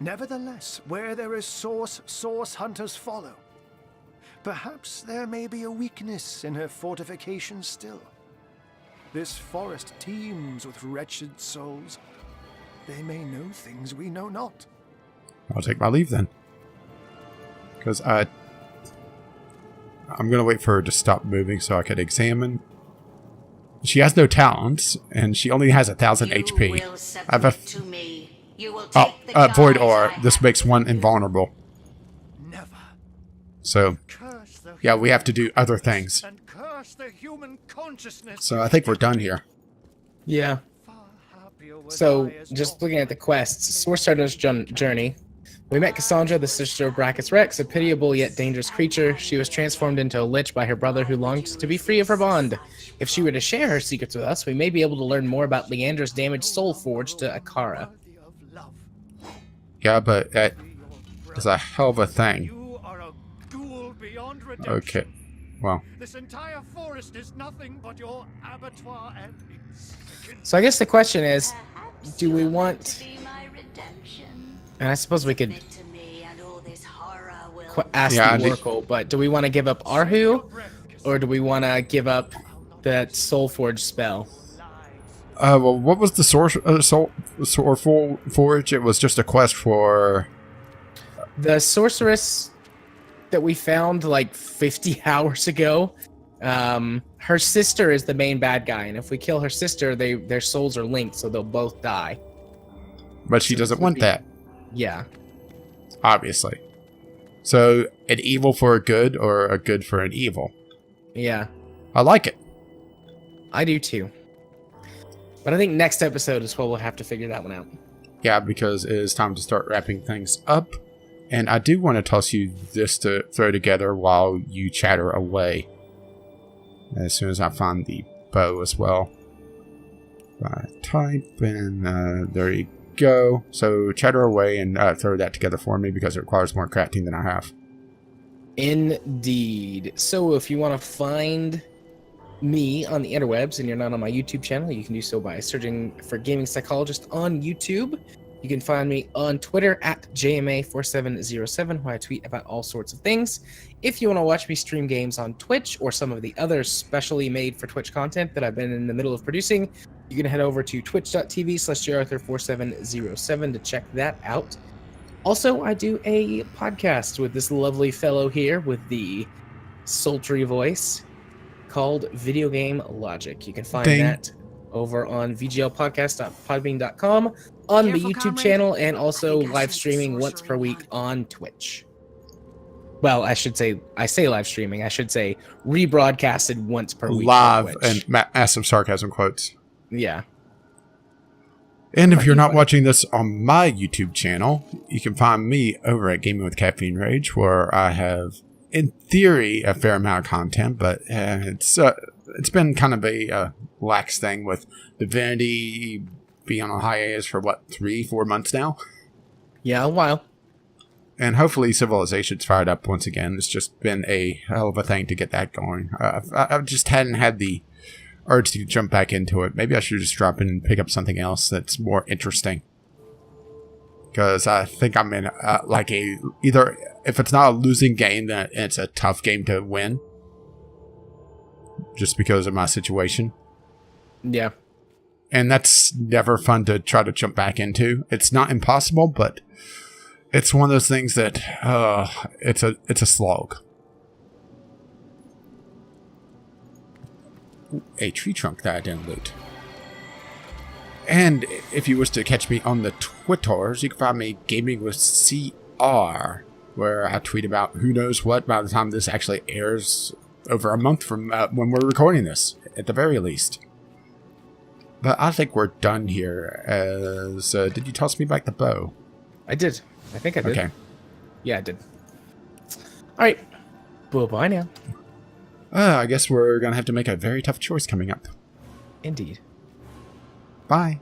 Nevertheless, where there is source hunters follow. Perhaps there may be a weakness in her fortifications still. This forest teems with wretched souls. They may know things we know not. I'll take my leave then. Because I'm going to wait for her to stop moving so I can examine. She has no talents, and she only has 1,000 HP. I have a void aura. This makes one invulnerable. Never. So, yeah, we have to do other things. And curse the human consciousness. So I think we're done here. Yeah. So, just looking at the quests, Sorcerer's Journey. We met Cassandra, the sister of Brachus Rex, a pitiable yet dangerous creature. She was transformed into a lich by her brother who longed to be free of her bond. If she were to share her secrets with us, we may be able to learn more about Leandra's damaged soul forged to Akara. Yeah, but that is a hell of a thing. You are a ghoul beyond redemption. Okay, well. This entire forest is nothing but your abattoir and its... So I guess the question is, do we want... And I suppose we could ask the Oracle, but do we want to give up Arhu? Or do we want to give up that Soul Forge spell? Well, what was the Soul Forge? It was just a quest for... The sorceress that we found like 50 hours ago. I her sister is the main bad guy, and if we kill her sister, their souls are linked, so they'll both die. But she doesn't want that, Yeah. obviously. So, an evil for a good or a good for an evil. Yeah. I like it. I do too. But I think next episode is where we'll have to figure that one out. Yeah, because it is time to start wrapping things up. And I do want to toss you this to throw together while you chatter away. As soon as I find the bow as well. Type, and there you go. So chatter away and throw that together for me because it requires more crafting than I have. Indeed. So if you want to find me on the interwebs and you're not on my YouTube channel, you can do so by searching for Gaming Psychologist on YouTube. You can find me on Twitter at JMA4707, where I tweet about all sorts of things. If you want to watch me stream games on Twitch or some of the other specially made for Twitch content that I've been in the middle of producing, you can head over to twitch.tv/jarthur4707 to check that out. Also, I do a podcast with this lovely fellow here with the sultry voice called Video Game Logic. You can find that over on vglpodcast.podbean.com, on the YouTube channel, and also live streaming once per week on Twitch. Well, I say live streaming. I should say rebroadcasted once per week. Live and massive sarcasm quotes. Yeah. And if you're not watching this on my YouTube channel, you can find me over at Gaming with Caffeine Rage, where I have, in theory, a fair amount of content, but it's been kind of a lax thing with Divinity being on a hiatus for, 3-4 months now? Yeah, a while. And hopefully Civilization's fired up once again. It's just been a hell of a thing to get that going. I just hadn't had the urge to jump back into it. Maybe I should just drop in and pick up something else that's more interesting. Because I think I'm in either if it's not a losing game, then it's a tough game to win. Just because of my situation. Yeah. And that's never fun to try to jump back into. It's not impossible, but it's one of those things that it's a slog. A tree trunk that I didn't loot. And if you wish to catch me on the Twitters, you can find me Gaming with CR, where I tweet about who knows what by the time this actually airs over a month from when we're recording this, at the very least. But I think we're done here. Did you toss me back the bow? I did. I think I did. Okay. Yeah, I did. All right. Bye now. I guess we're going to have to make a very tough choice coming up. Indeed. Bye.